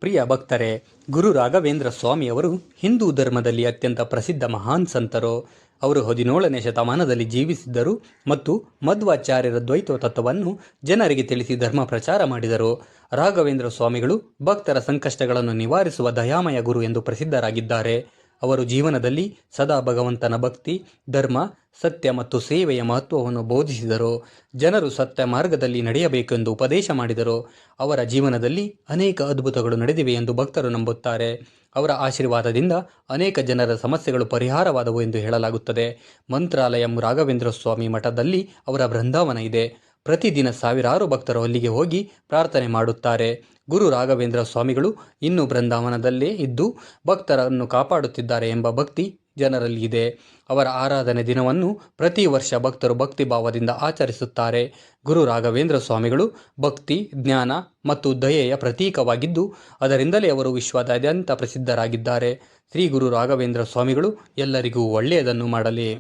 ಪ್ರಿಯ ಭಕ್ತರೇ, ಗುರು ರಾಘವೇಂದ್ರ ಸ್ವಾಮಿಯವರು ಹಿಂದೂ ಧರ್ಮದಲ್ಲಿ ಅತ್ಯಂತ ಪ್ರಸಿದ್ಧ ಮಹಾನ್ ಸಂತರು. ಅವರು 17ನೇ ಶತಮಾನದಲ್ಲಿ ಜೀವಿಸಿದ್ದರು ಮತ್ತು ಮಧ್ವಾಚಾರ್ಯರ ದ್ವೈತ ತತ್ವವನ್ನು ಜನರಿಗೆ ತಿಳಿಸಿ ಧರ್ಮ ಪ್ರಚಾರ ಮಾಡಿದರು. ರಾಘವೇಂದ್ರ ಸ್ವಾಮಿಗಳು ಭಕ್ತರ ಸಂಕಷ್ಟಗಳನ್ನು ನಿವಾರಿಸುವ ದಯಾಮಯ ಗುರು ಎಂದು ಪ್ರಸಿದ್ಧರಾಗಿದ್ದಾರೆ. ಅವರು ಜೀವನದಲ್ಲಿ ಸದಾ ಭಗವಂತನ ಭಕ್ತಿ, ಧರ್ಮ, ಸತ್ಯ ಮತ್ತು ಸೇವೆಯ ಮಹತ್ವವನ್ನು ಬೋಧಿಸಿದರು. ಜನರು ಸತ್ಯ ಮಾರ್ಗದಲ್ಲಿ ನಡೆಯಬೇಕೆಂದು ಉಪದೇಶ ಮಾಡಿದರು. ಅವರ ಜೀವನದಲ್ಲಿ ಅನೇಕ ಅದ್ಭುತಗಳು ನಡೆದಿವೆ ಎಂದು ಭಕ್ತರು ನಂಬುತ್ತಾರೆ. ಅವರ ಆಶೀರ್ವಾದದಿಂದ ಅನೇಕ ಜನರ ಸಮಸ್ಯೆಗಳು ಪರಿಹಾರವಾದವು ಎಂದು ಹೇಳಲಾಗುತ್ತದೆ. ಮಂತ್ರಾಲಯಂ ರಾಘವೇಂದ್ರ ಸ್ವಾಮಿ ಮಠದಲ್ಲಿ ಅವರ ಬೃಂದಾವನ ಇದೆ. ಪ್ರತಿದಿನ ಸಾವಿರಾರು ಭಕ್ತರು ಅಲ್ಲಿಗೆ ಹೋಗಿ ಪ್ರಾರ್ಥನೆ ಮಾಡುತ್ತಾರೆ. ಗುರು ರಾಘವೇಂದ್ರ ಸ್ವಾಮಿಗಳು ಇನ್ನೂ ಬೃಂದಾವನದಲ್ಲೇ ಇದ್ದು ಭಕ್ತರನ್ನು ಕಾಪಾಡುತ್ತಿದ್ದಾರೆ ಎಂಬ ಭಕ್ತಿ ಜನರಲ್ಲಿ ಇದೆ. ಅವರ ಆರಾಧನೆ ದಿನವನ್ನು ಪ್ರತಿ ವರ್ಷ ಭಕ್ತರು ಭಕ್ತಿಭಾವದಿಂದ ಆಚರಿಸುತ್ತಾರೆ. ಗುರು ರಾಘವೇಂದ್ರ ಸ್ವಾಮಿಗಳು ಭಕ್ತಿ, ಜ್ಞಾನ ಮತ್ತು ದಯೆಯ ಪ್ರತೀಕವಾಗಿದ್ದು ಅದರಿಂದಲೇ ಅವರು ವಿಶ್ವದಾದ್ಯಂತ ಪ್ರಸಿದ್ಧರಾಗಿದ್ದಾರೆ. ಶ್ರೀ ಗುರು ರಾಘವೇಂದ್ರ ಸ್ವಾಮಿಗಳು ಎಲ್ಲರಿಗೂ ಒಳ್ಳೆಯದನ್ನು ಮಾಡಲಿ.